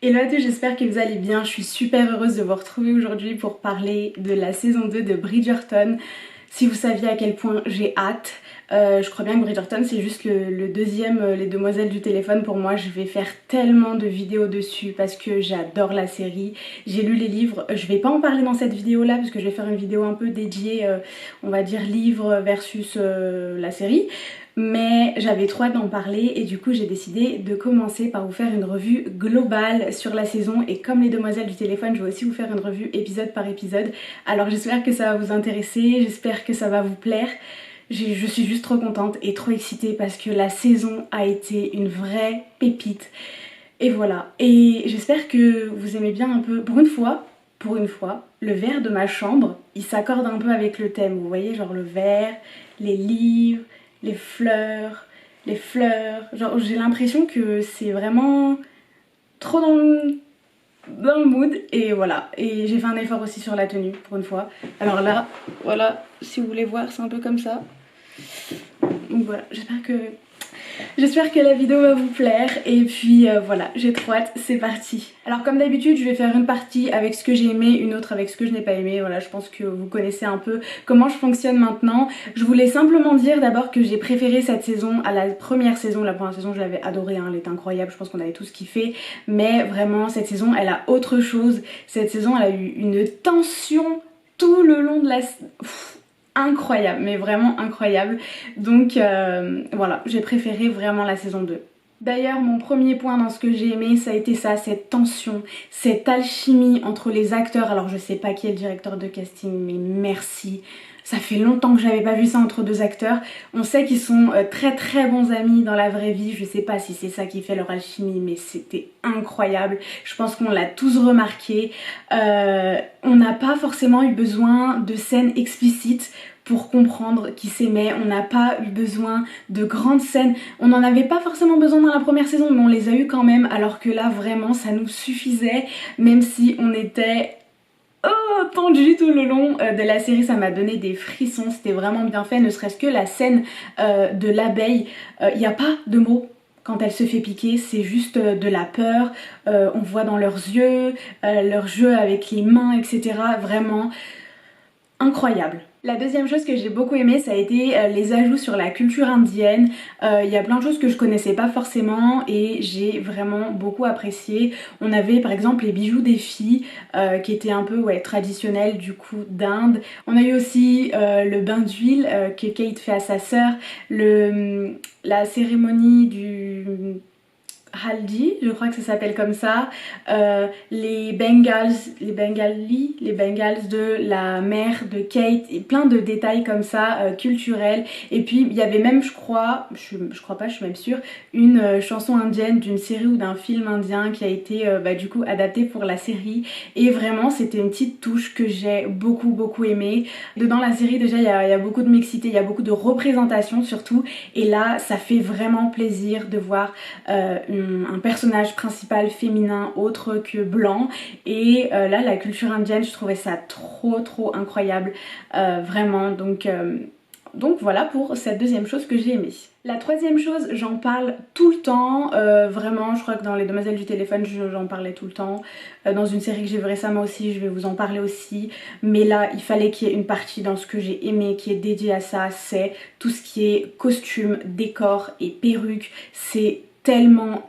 Hello à tous, j'espère que vous allez bien. Je suis super heureuse de vous retrouver aujourd'hui pour parler de la saison 2 de Bridgerton. Si vous saviez à quel point j'ai hâte, je crois bien que Bridgerton c'est juste le deuxième Les Demoiselles du téléphone pour moi. Je vais faire tellement de vidéos dessus parce que j'adore la série. J'ai lu les livres, je vais pas en parler dans cette vidéo là parce que je vais faire une vidéo un peu dédiée, on va dire livre versus la série. Mais j'avais trop hâte d'en parler et du coup j'ai décidé de commencer par vous faire une revue globale sur la saison, et comme les demoiselles du téléphone je vais aussi vous faire une revue épisode par épisode. Alors j'espère que ça va vous intéresser, j'espère que ça va vous plaire. Je suis juste trop contente et trop excitée parce que la saison a été une vraie pépite. Et voilà, et j'espère que vous aimez bien un peu, pour une fois, le vert de ma chambre, il s'accorde un peu avec le thème, vous voyez, genre le vert, les livres, les fleurs, genre j'ai l'impression que c'est vraiment trop dans le mood, et voilà. Et j'ai fait un effort aussi sur la tenue, pour une fois. Alors là, voilà, si vous voulez voir, c'est un peu comme ça. Donc voilà, j'espère que la vidéo va vous plaire et puis voilà, j'ai trop hâte, c'est parti. Alors comme d'habitude je vais faire une partie avec ce que j'ai aimé, une autre avec ce que je n'ai pas aimé. Voilà, je pense que vous connaissez un peu comment je fonctionne maintenant. Je voulais simplement dire d'abord que j'ai préféré cette saison à la première saison. La première saison je l'avais adorée, hein, elle était incroyable, je pense qu'on avait tous kiffé. Mais vraiment cette saison elle a autre chose. Cette saison elle a eu une tension tout le long de la... incroyable, mais vraiment incroyable. Donc voilà, j'ai préféré vraiment la saison 2. D'ailleurs, mon premier point dans ce que j'ai aimé, ça a été ça, cette tension, cette alchimie entre les acteurs. Alors je sais pas qui est le directeur de casting, mais merci. Ça fait longtemps que j'avais pas vu ça entre deux acteurs. On sait qu'ils sont très très bons amis dans la vraie vie. Je sais pas si c'est ça qui fait leur alchimie, mais c'était incroyable. Je pense qu'on l'a tous remarqué. On n'a pas forcément eu besoin de scènes explicites pour comprendre qu'ils s'aimaient. On n'a pas eu besoin de grandes scènes. On n'en avait pas forcément besoin dans la première saison, mais on les a eu quand même, alors que là vraiment ça nous suffisait, même si on était tendu tout le long de la série. Ça m'a donné des frissons, c'était vraiment bien fait, ne serait-ce que la scène de l'abeille. Il n'y a pas de mots quand elle se fait piquer, c'est juste de la peur, on voit dans leurs yeux, leur jeu avec les mains, etc. Vraiment incroyable. La deuxième chose que j'ai beaucoup aimé, ça a été les ajouts sur la culture indienne. Il y a plein de choses que je connaissais pas forcément et j'ai vraiment beaucoup apprécié. On avait par exemple les bijoux des filles qui étaient un peu traditionnels du coup d'Inde. On a eu aussi le bain d'huile que Kate fait à sa sœur, la cérémonie du Haldi, je crois que ça s'appelle comme ça, les Bengals de la mère de Kate, et plein de détails comme ça, culturels. Et puis il y avait même, je crois pas, je suis même sûre, une chanson indienne d'une série ou d'un film indien qui a été du coup adaptée pour la série. Et vraiment c'était une petite touche que j'ai beaucoup aimé. Dedans la série déjà il y a beaucoup de mixité, il y a beaucoup de représentation surtout. Et là ça fait vraiment plaisir de voir un personnage principal féminin autre que blanc. Et là la culture indienne, je trouvais ça trop incroyable, vraiment. Donc voilà pour cette deuxième chose que j'ai aimée. La troisième chose, j'en parle tout le temps, vraiment, je crois que dans les Demoiselles du téléphone j'en parlais tout le temps, dans une série que j'ai vue récemment aussi, je vais vous en parler aussi, mais là il fallait qu'il y ait une partie dans ce que j'ai aimé qui est dédiée à ça, c'est tout ce qui est costume, décor et perruque. C'est tellement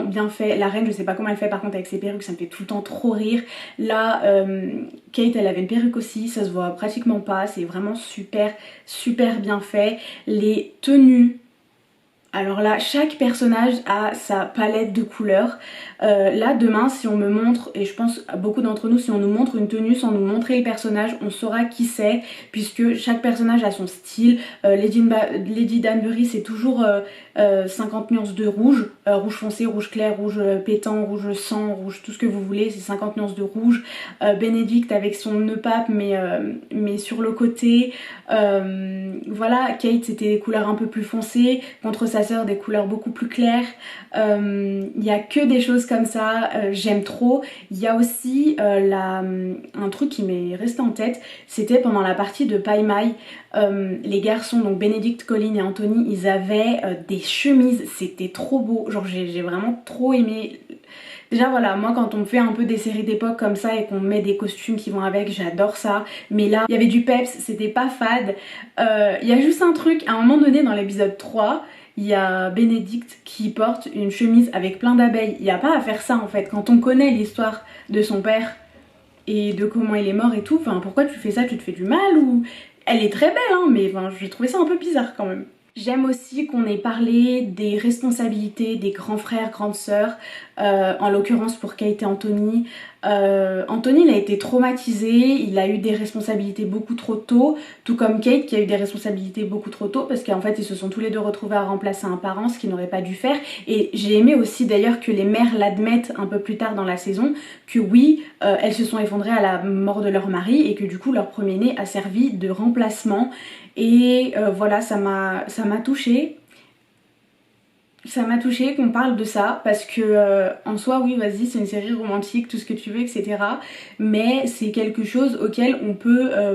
bien fait. La reine, je sais pas comment elle fait par contre avec ses perruques, ça me fait tout le temps trop rire. Là Kate elle avait une perruque aussi, ça se voit pratiquement pas, c'est vraiment super bien fait. Les tenues, alors là, chaque personnage a sa palette de couleurs. Là, demain, si on me montre, et je pense à beaucoup d'entre nous, si on nous montre une tenue sans nous montrer le personnage, on saura qui c'est, puisque chaque personnage a son style. Lady Danbury, c'est toujours 50 nuances de rouge, rouge foncé, rouge clair, rouge pétant, rouge sang, rouge tout ce que vous voulez, c'est 50 nuances de rouge. Benedict avec son nœud pape, mais sur le côté. Voilà, Kate c'était des couleurs un peu plus foncées, contre sa sœur des couleurs beaucoup plus claires. Il n'y a que des choses comme ça, j'aime trop. Il y a aussi un truc qui m'est resté en tête, c'était pendant la partie de Pai Mai, les garçons, donc Benedict, Colin et Anthony, ils avaient des chemises, c'était trop beau, genre j'ai vraiment trop aimé Déjà voilà, moi quand on me fait un peu des séries d'époque comme ça et qu'on met des costumes qui vont avec, j'adore ça. Mais là, il y avait du peps, c'était pas fade. Il y a juste un truc, à un moment donné dans l'épisode 3, il y a Bénédicte qui porte une chemise avec plein d'abeilles. Il n'y a pas à faire ça en fait. Quand on connaît l'histoire de son père et de comment il est mort et tout, enfin pourquoi tu fais ça, tu te fais du mal ou... Elle est très belle hein, mais enfin, j'ai trouvé ça un peu bizarre quand même. J'aime aussi qu'on ait parlé des responsabilités des grands frères, grandes sœurs, en l'occurrence pour Kate et Anthony. Anthony il a été traumatisé, il a eu des responsabilités beaucoup trop tôt, tout comme Kate qui a eu des responsabilités beaucoup trop tôt parce qu'en fait ils se sont tous les deux retrouvés à remplacer un parent, ce qu'ils n'auraient pas dû faire. Et j'ai aimé aussi d'ailleurs que les mères l'admettent un peu plus tard dans la saison, que oui, elles se sont effondrées à la mort de leur mari et que du coup leur premier-né a servi de remplacement. Et voilà, ça m'a touchée. Ça m'a touchée qu'on parle de ça parce que en soi oui vas-y c'est une série romantique, tout ce que tu veux etc. Mais c'est quelque chose auquel on peut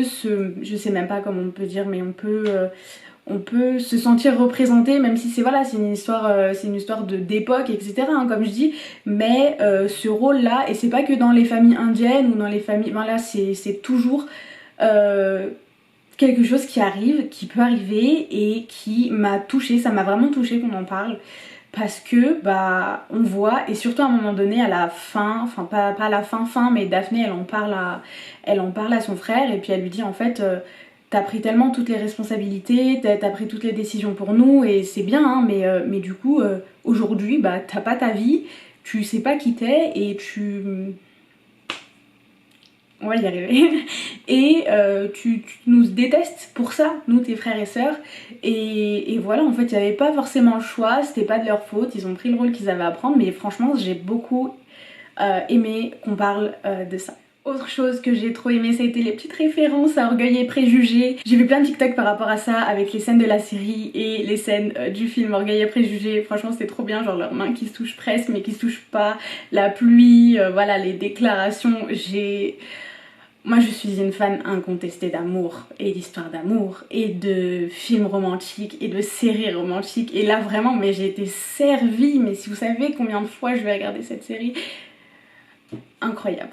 se... je sais même pas comment on peut dire mais on peut se sentir représenté même si c'est voilà c'est une histoire d'époque etc hein, comme je dis. Mais ce rôle là, et c'est pas que dans les familles indiennes ou dans les familles... Ben là c'est toujours... quelque chose qui arrive, qui peut arriver et qui m'a touchée, ça m'a vraiment touchée qu'on en parle parce que bah on voit et surtout à un moment donné à la fin, enfin pas à la fin mais Daphné elle en parle à son frère et puis elle lui dit en fait t'as pris tellement toutes les responsabilités, t'as pris toutes les décisions pour nous et c'est bien hein, mais du coup aujourd'hui bah t'as pas ta vie, tu sais pas qui t'es et on va y arriver. Et tu nous détestes pour ça, nous tes frères et sœurs. Et voilà, en fait, il n'y avait pas forcément le choix, c'était pas de leur faute, ils ont pris le rôle qu'ils avaient à prendre, mais franchement, j'ai beaucoup aimé qu'on parle de ça. Autre chose que j'ai trop aimé, ça a été les petites références à Orgueil et Préjugés. J'ai vu plein de TikTok par rapport à ça avec les scènes de la série et les scènes du film Orgueil et Préjugés. Franchement c'était trop bien, genre leurs mains qui se touchent presque mais qui se touchent pas, la pluie, voilà les déclarations. Moi je suis une fan incontestée d'amour et d'histoires d'amour et de films romantiques et de séries romantiques et là vraiment mais j'ai été servie, mais si vous savez combien de fois je vais regarder cette série, incroyable.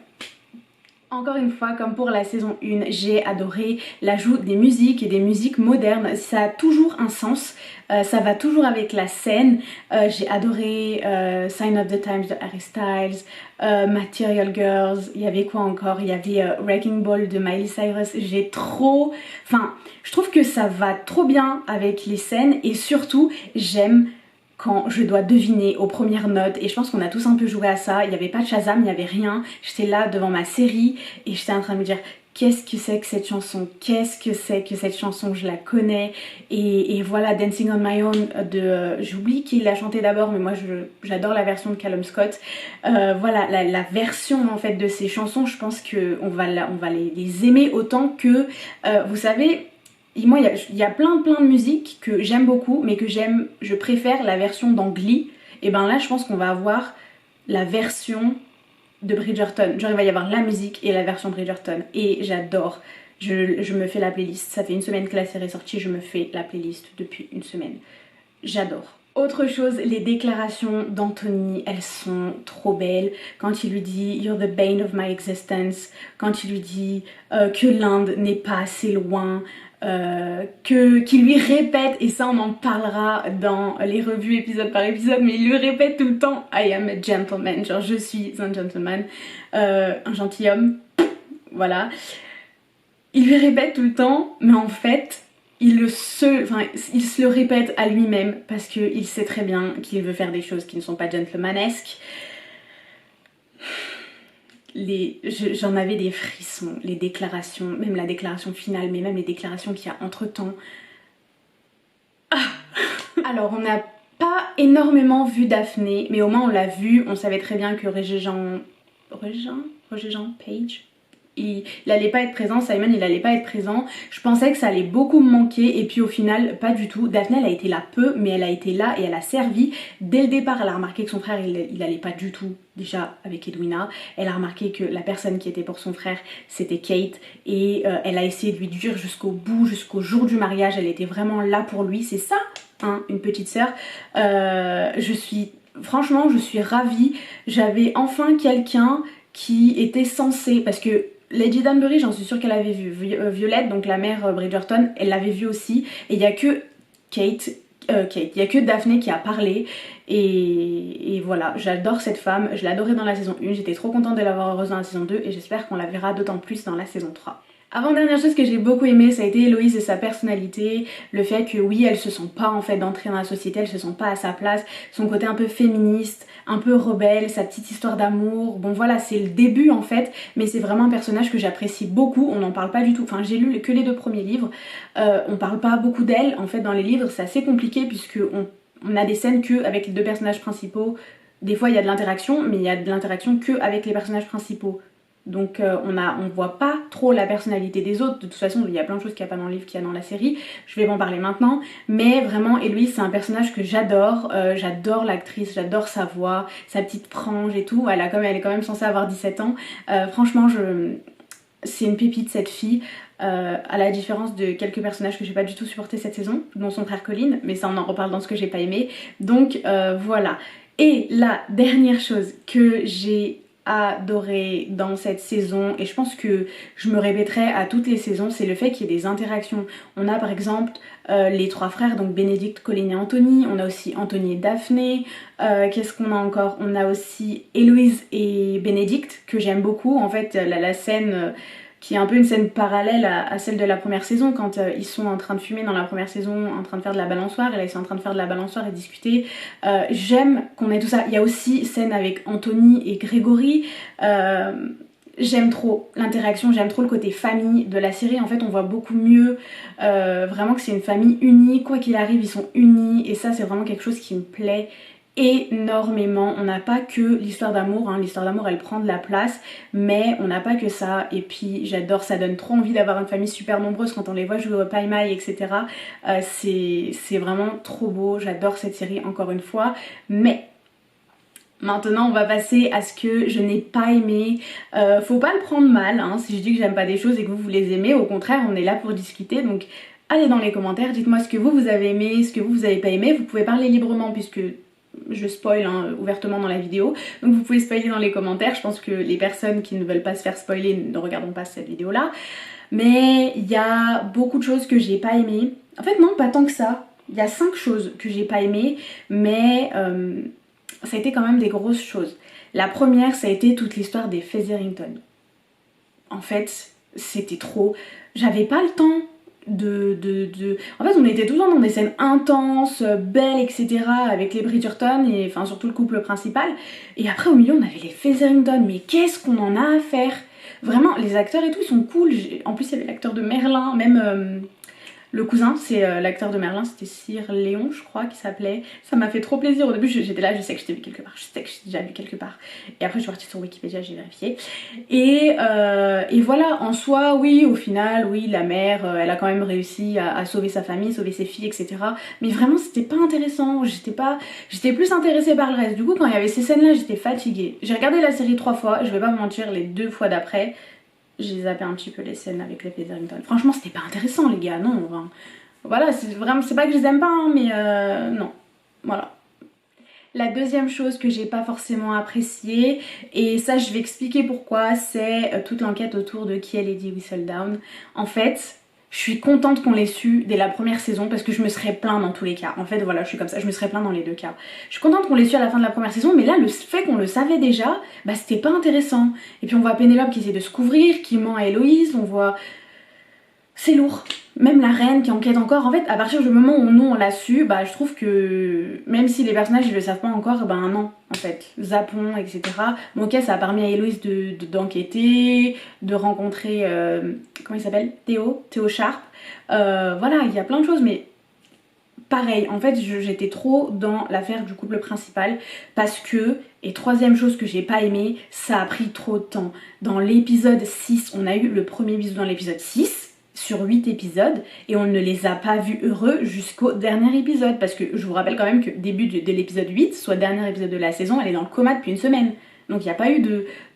Encore une fois, comme pour la saison 1, j'ai adoré l'ajout des musiques et des musiques modernes. Ça a toujours un sens, ça va toujours avec la scène. J'ai adoré Sign of the Times de Harry Styles, Material Girls, il y avait quoi encore? Il y avait Wrecking Ball de Miley Cyrus. Enfin, je trouve que ça va trop bien avec les scènes et surtout, j'aime quand je dois deviner aux premières notes et je pense qu'on a tous un peu joué à ça. Il n'y avait pas de Shazam, il n'y avait rien, j'étais là devant ma série et j'étais en train de me dire qu'est-ce que c'est que cette chanson, qu'est-ce que c'est que cette chanson, je la connais. Et voilà, Dancing on My Own de... j'oublie qui l'a chanté d'abord mais moi j'adore la version de Callum Scott. Voilà, la version en fait de ces chansons, je pense qu'on va les aimer autant que vous savez. Et moi il y a plein de musiques que j'aime beaucoup mais je préfère la version d'Angly. Et ben là je pense qu'on va avoir la version de Bridgerton, genre il va y avoir la musique et la version Bridgerton et j'adore. Je me fais la playlist, ça fait une semaine que la série est sortie, je me fais la playlist depuis une semaine, j'adore. Autre chose, les déclarations d'Anthony, elles sont trop belles. Quand il lui dit You're the bane of my existence, quand il lui dit que l'Inde n'est pas assez loin, qu'il lui répète, et ça on en parlera dans les revues épisode par épisode, mais il lui répète tout le temps I am a gentleman, genre je suis un gentleman, un gentilhomme, voilà. Il lui répète tout le temps, mais en fait il se le répète à lui-même parce qu'il sait très bien qu'il veut faire des choses qui ne sont pas gentlemanesques. J'en avais des frissons, les déclarations, même la déclaration finale, mais même les déclarations qu'il y a entre temps. Ah. Alors on n'a pas énormément vu Daphné, mais au moins on l'a vu, on savait très bien que Régé-Jean Page, il allait pas être présent, Simon il allait pas être présent. Je pensais que ça allait beaucoup me manquer et puis au final pas du tout. Daphné elle a été là peu mais elle a été là et elle a servi. Dès le départ elle a remarqué que son frère il allait pas du tout déjà avec Edwina. Elle a remarqué que la personne qui était pour son frère c'était Kate et elle a essayé de lui dire jusqu'au bout, jusqu'au jour du mariage, elle était vraiment là pour lui. C'est ça hein, une petite sœur. Je suis franchement je suis ravie, j'avais enfin quelqu'un qui était censé, parce que Lady Danbury, j'en suis sûre qu'elle avait vu, Violette, donc la mère Bridgerton, elle l'avait vu aussi, et il y a que Kate, il y a que Daphné qui a parlé, et voilà, j'adore cette femme, je l'adorais dans la saison 1, j'étais trop contente de l'avoir heureuse dans la saison 2, et j'espère qu'on la verra d'autant plus dans la saison 3. Avant-dernière chose que j'ai beaucoup aimé, ça a été Héloïse et sa personnalité, le fait que oui, elle se sent pas en fait d'entrer dans la société, elle se sent pas à sa place, son côté un peu féministe, un peu rebelle, sa petite histoire d'amour, bon voilà, c'est le début en fait, mais c'est vraiment un personnage que j'apprécie beaucoup, on n'en parle pas du tout, enfin j'ai lu que les 2 premiers livres, on parle pas beaucoup d'elle, en fait dans les livres c'est assez compliqué puisque on a des scènes que avec les 2 personnages principaux, des fois il y a de l'interaction, mais il y a de l'interaction que avec les personnages principaux. Donc on voit pas trop la personnalité des autres, de toute façon il y a plein de choses qu'il n'y a pas dans le livre qu'il y a dans la série, je vais en parler maintenant, mais vraiment Héloïse c'est un personnage que j'adore, j'adore l'actrice, j'adore sa voix, sa petite frange et tout, elle est quand même censée avoir 17 ans, franchement c'est une pépite cette fille, à la différence de quelques personnages que j'ai pas du tout supporté cette saison, dont son frère Colin, mais ça on en reparle dans ce que j'ai pas aimé, donc voilà. Et la dernière chose que j'ai adoré dans cette saison, et je pense que je me répéterai à toutes les saisons, c'est le fait qu'il y ait des interactions. On a par exemple les 3 frères, donc Bénédicte, Colin et Anthony, on a aussi Anthony et Daphné, qu'est-ce qu'on a encore? On a aussi Héloïse et Bénédicte, que j'aime beaucoup, en fait la scène qui est un peu une scène parallèle à celle de la première saison, quand ils sont en train de fumer dans la première saison, en train de faire de la balançoire, et là ils sont en train de faire de la balançoire et discuter. J'aime qu'on ait tout ça. Il y a aussi scène avec Anthony et Grégory. J'aime trop l'interaction, j'aime trop le côté famille de la série. En fait, on voit beaucoup mieux vraiment que c'est une famille unie. Quoi qu'il arrive, ils sont unis, et ça c'est vraiment quelque chose qui me plaît énormément. On n'a pas que l'histoire d'amour, hein. L'histoire d'amour elle prend de la place, mais on n'a pas que ça, et puis j'adore, ça donne trop envie d'avoir une famille super nombreuse quand on les voit jouer au paille-maille, etc. C'est vraiment trop beau, j'adore cette série encore une fois, mais maintenant on va passer à ce que je n'ai pas aimé. Faut pas le prendre mal, hein, si je dis que j'aime pas des choses et que vous les aimez, au contraire on est là pour discuter, donc allez dans les commentaires, dites-moi ce que vous avez aimé, ce que vous avez pas aimé, vous pouvez parler librement puisque je spoil hein, ouvertement dans la vidéo, donc vous pouvez spoiler dans les commentaires. Je pense que les personnes qui ne veulent pas se faire spoiler ne regarderont pas cette vidéo là, mais il y a beaucoup de choses que j'ai pas aimé. En fait non, pas tant que ça, il y a 5 choses que j'ai pas aimé, mais ça a été quand même des grosses choses. La première, ça a été toute l'histoire des Featherington. En fait c'était trop, j'avais pas le temps En fait on était tout le temps dans des scènes intenses, belles, etc. avec les Bridgerton, et enfin surtout le couple principal, et après au milieu on avait les Featherington, mais qu'est-ce qu'on en a à faire? Vraiment les acteurs et tout ils sont cool, en plus il y avait l'acteur de Merlin, même le cousin, c'est l'acteur de Merlin, c'était Sir Léon je crois qu'il s'appelait. Ça m'a fait trop plaisir, au début j'étais là, je sais que je t'ai vu quelque part, je sais que je t'ai déjà vu quelque part. Et après je suis partie sur Wikipédia, j'ai vérifié. Et voilà, en soi, oui, au final, oui, la mère, elle a quand même réussi à sauver sa famille, sauver ses filles, etc. Mais vraiment c'était pas intéressant, j'étais plus intéressée par le reste. Du coup quand il y avait ces scènes là, j'étais fatiguée. J'ai regardé la série 3 fois, je vais pas vous mentir, les 2 fois d'après, j'ai zappé un petit peu les scènes avec les Featherington. Franchement c'était pas intéressant les gars, non, enfin, voilà, c'est pas que je les aime pas, hein, mais non, voilà. La deuxième chose que j'ai pas forcément appréciée, et ça je vais expliquer pourquoi, c'est toute l'enquête autour de qui est Lady Whistledown. En fait, je suis contente qu'on l'ait su dès la première saison parce que je me serais plaint dans tous les cas. En fait voilà, je suis comme ça, je me serais plaint dans les 2 cas. Je suis contente qu'on l'ait su à la fin de la première saison, mais là le fait qu'on le savait déjà, bah c'était pas intéressant. Et puis on voit Pénélope qui essaie de se couvrir, qui ment à Héloïse, on voit... C'est lourd. Même la reine qui enquête encore, en fait à partir du moment où nous on l'a su, bah je trouve que même si les personnages ils le savent pas encore, bah non en fait, zappons, etc. Bon ok, ça a permis à Héloïse d'enquêter, de rencontrer, comment il s'appelle, Théo Sharp, voilà, il y a plein de choses, mais pareil, en fait j'étais trop dans l'affaire du couple principal parce que, et troisième chose que j'ai pas aimé, ça a pris trop de temps. Dans l'épisode 6, on a eu le premier bisou dans l'épisode 6, sur 8 épisodes, et on ne les a pas vus heureux jusqu'au dernier épisode, parce que je vous rappelle quand même que début de l'épisode 8, soit dernier épisode de la saison, elle est dans le coma depuis une semaine, donc il n'y a pas eu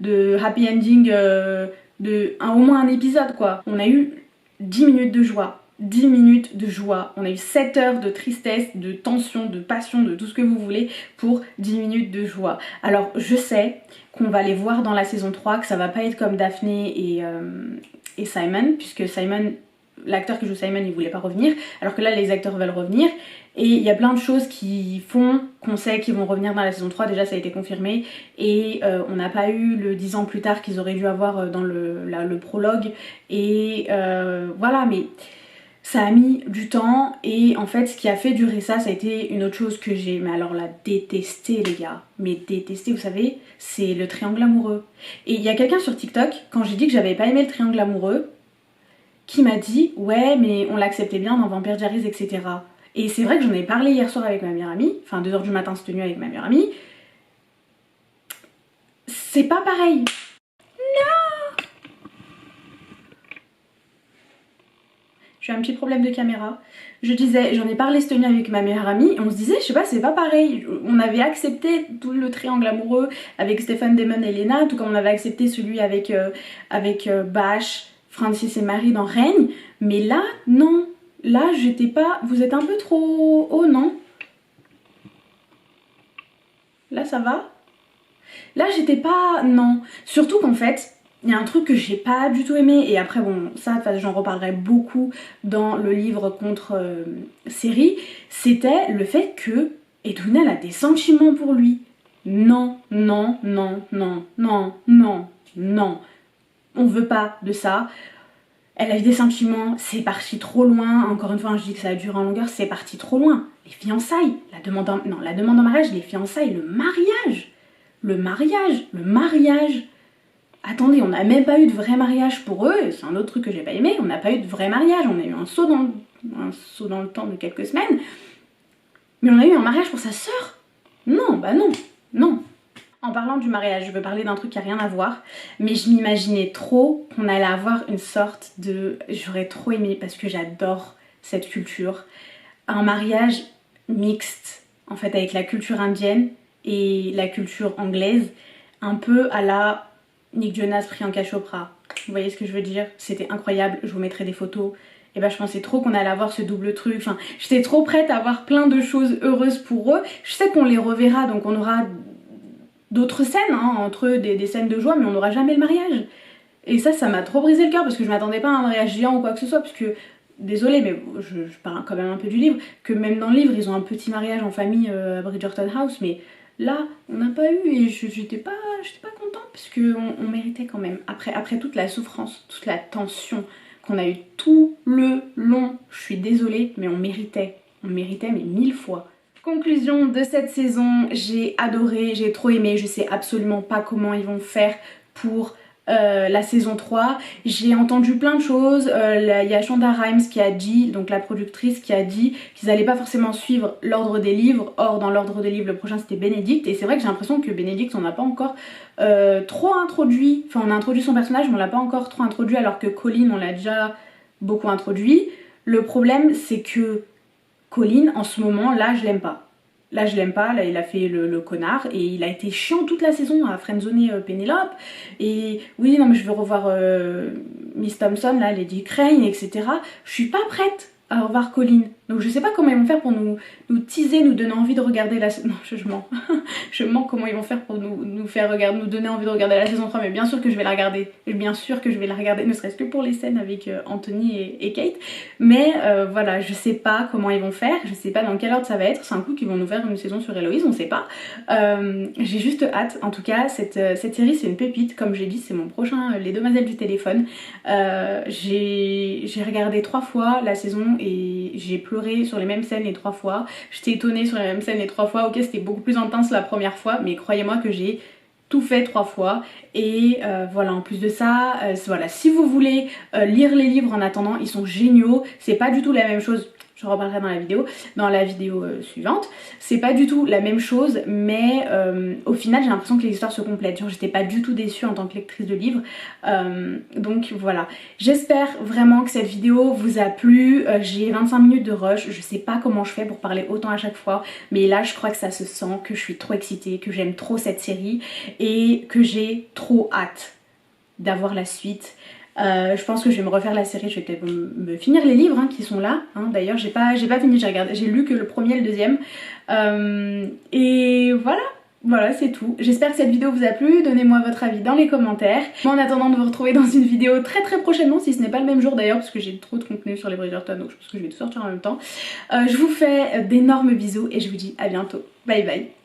de happy ending au moins un épisode quoi. On a eu 10 minutes de joie, 10 minutes de joie. On a eu 7 heures de tristesse, de tension, de passion, de tout ce que vous voulez pour 10 minutes de joie. Alors je sais qu'on va les voir dans la saison 3, que ça va pas être comme Daphné et Simon, puisque Simon, l'acteur qui joue Simon, il voulait pas revenir, alors que là les acteurs veulent revenir. Et il y a plein de choses qui font qu'on sait qu'ils vont revenir dans la saison 3, déjà ça a été confirmé, et on n'a pas eu le 10 ans plus tard qu'ils auraient dû avoir dans le prologue, et voilà, mais ça a mis du temps, et en fait ce qui a fait durer ça, ça a été une autre chose que j'ai, mais alors la détesté les gars, mais détesté, vous savez, c'est le triangle amoureux. Et il y a quelqu'un sur TikTok, quand j'ai dit que j'avais pas aimé le triangle amoureux, qui m'a dit ouais mais on l'acceptait bien dans Vampire Diaries, etc. Et c'est vrai que j'en ai parlé hier soir avec ma meilleure amie, enfin 2h du matin c'est tenu avec ma meilleure amie. C'est pas pareil. Non. J'ai un petit problème de caméra. Je disais, j'en ai parlé cette nuit avec ma meilleure amie et on se disait, je sais pas, c'est pas pareil. On avait accepté tout le triangle amoureux avec Stephen, Damon et Lena, tout comme on avait accepté celui avec Bash, Francis et Marie dans Règne. Mais là, non. Là, j'étais pas... Vous êtes un peu trop haut, non? Là, ça va? Là, j'étais pas... Non. Surtout qu'en fait, il y a un truc que j'ai pas du tout aimé. Et après, bon, ça, j'en reparlerai beaucoup dans le livre contre série. C'était le fait que Edwina a des sentiments pour lui. Non, non, non, non, non, non, non. On veut pas de ça. Elle a eu des sentiments, c'est parti trop loin. Encore une fois, je dis que ça a duré en longueur, c'est parti trop loin. Les fiançailles, la demande en mariage, les fiançailles, le mariage. Le mariage. Attendez, on n'a même pas eu de vrai mariage pour eux, c'est un autre truc que j'ai pas aimé, on n'a pas eu de vrai mariage, on a eu un saut dans le temps de quelques semaines, mais on a eu un mariage pour sa sœur. Non, bah non, non. En parlant du mariage, je veux parler d'un truc qui a rien à voir, mais je m'imaginais trop qu'on allait avoir une sorte de... J'aurais trop aimé, parce que j'adore cette culture, un mariage mixte, en fait, avec la culture indienne et la culture anglaise, un peu à la Nick Jonas, Priyanka Chopra. Vous voyez ce que je veux dire? C'était incroyable, je vous mettrai des photos. Et bah je pensais trop qu'on allait avoir ce double truc, enfin j'étais trop prête à avoir plein de choses heureuses pour eux. Je sais qu'on les reverra, donc on aura d'autres scènes, hein, entre eux des scènes de joie, mais on n'aura jamais le mariage. Et ça m'a trop brisé le cœur parce que je m'attendais pas à un mariage géant ou quoi que ce soit, parce que, désolée, mais je parle quand même un peu du livre, que même dans le livre, ils ont un petit mariage en famille à Bridgerton House, mais là, on n'a pas eu et j'étais pas contente parce qu'on méritait quand même. Après toute la souffrance, toute la tension qu'on a eu tout le long, je suis désolée, mais on méritait mais 1000 fois. Conclusion de cette saison, j'ai adoré, j'ai trop aimé, je sais absolument pas comment ils vont faire pour la saison 3. J'ai entendu plein de choses, il y a Shonda Rhimes qui a dit, donc la productrice qui a dit qu'ils allaient pas forcément suivre l'ordre des livres. Or dans l'ordre des livres le prochain c'était Benedict, et c'est vrai que j'ai l'impression que Benedict on n'a pas encore trop introduit, enfin on a introduit son personnage mais on l'a pas encore trop introduit, alors que Colin on l'a déjà beaucoup introduit. Le problème c'est que Colin, en ce moment, là, je l'aime pas. Là, je l'aime pas, là, il a fait le connard et il a été chiant toute la saison à friendzoner Pénélope. Et oui, non, mais je veux revoir Miss Thompson, là, Lady Crane, etc. Je suis pas prête à revoir Colin. Donc je sais pas comment ils vont faire pour nous teaser, nous donner envie de regarder la saison... Non, je mens. Je mens comment ils vont faire pour nous faire regarder, nous donner envie de regarder la saison 3, mais bien sûr que je vais la regarder. Bien sûr que je vais la regarder, ne serait-ce que pour les scènes avec Anthony et Kate. Mais voilà, je sais pas comment ils vont faire, je sais pas dans quel ordre ça va être. C'est un coup qu'ils vont nous faire une saison sur Héloïse, on sait pas. J'ai juste hâte. En tout cas, cette série c'est une pépite. Comme j'ai dit, c'est mon prochain Les Demoiselles du téléphone. J'ai regardé 3 fois la saison et j'ai pleuré sur les mêmes scènes les 3 fois. J'étais étonnée sur les mêmes scènes les 3 fois. Ok, c'était beaucoup plus intense la première fois, mais croyez-moi que j'ai tout fait 3 fois. Et voilà, en plus de ça, voilà, si vous voulez lire les livres en attendant, ils sont géniaux. C'est pas du tout la même chose. Je reparlerai dans la vidéo suivante. C'est pas du tout la même chose, mais au final j'ai l'impression que les histoires se complètent. Genre j'étais pas du tout déçue en tant que lectrice de livres. Donc voilà. J'espère vraiment que cette vidéo vous a plu. J'ai 25 minutes de rush. Je sais pas comment je fais pour parler autant à chaque fois, mais là je crois que ça se sent, que je suis trop excitée, que j'aime trop cette série et que j'ai trop hâte d'avoir la suite. Je pense que je vais me refaire la série, je vais peut-être me finir les livres hein, qui sont là. Hein. D'ailleurs j'ai pas fini, j'ai lu que le premier et le deuxième. Et voilà. Voilà, c'est tout. J'espère que cette vidéo vous a plu. Donnez-moi votre avis dans les commentaires. En attendant de vous retrouver dans une vidéo très prochainement, si ce n'est pas le même jour d'ailleurs, parce que j'ai trop de contenu sur les Bridgerton, donc je pense que je vais tout sortir en même temps. Je vous fais d'énormes bisous et je vous dis à bientôt. Bye bye.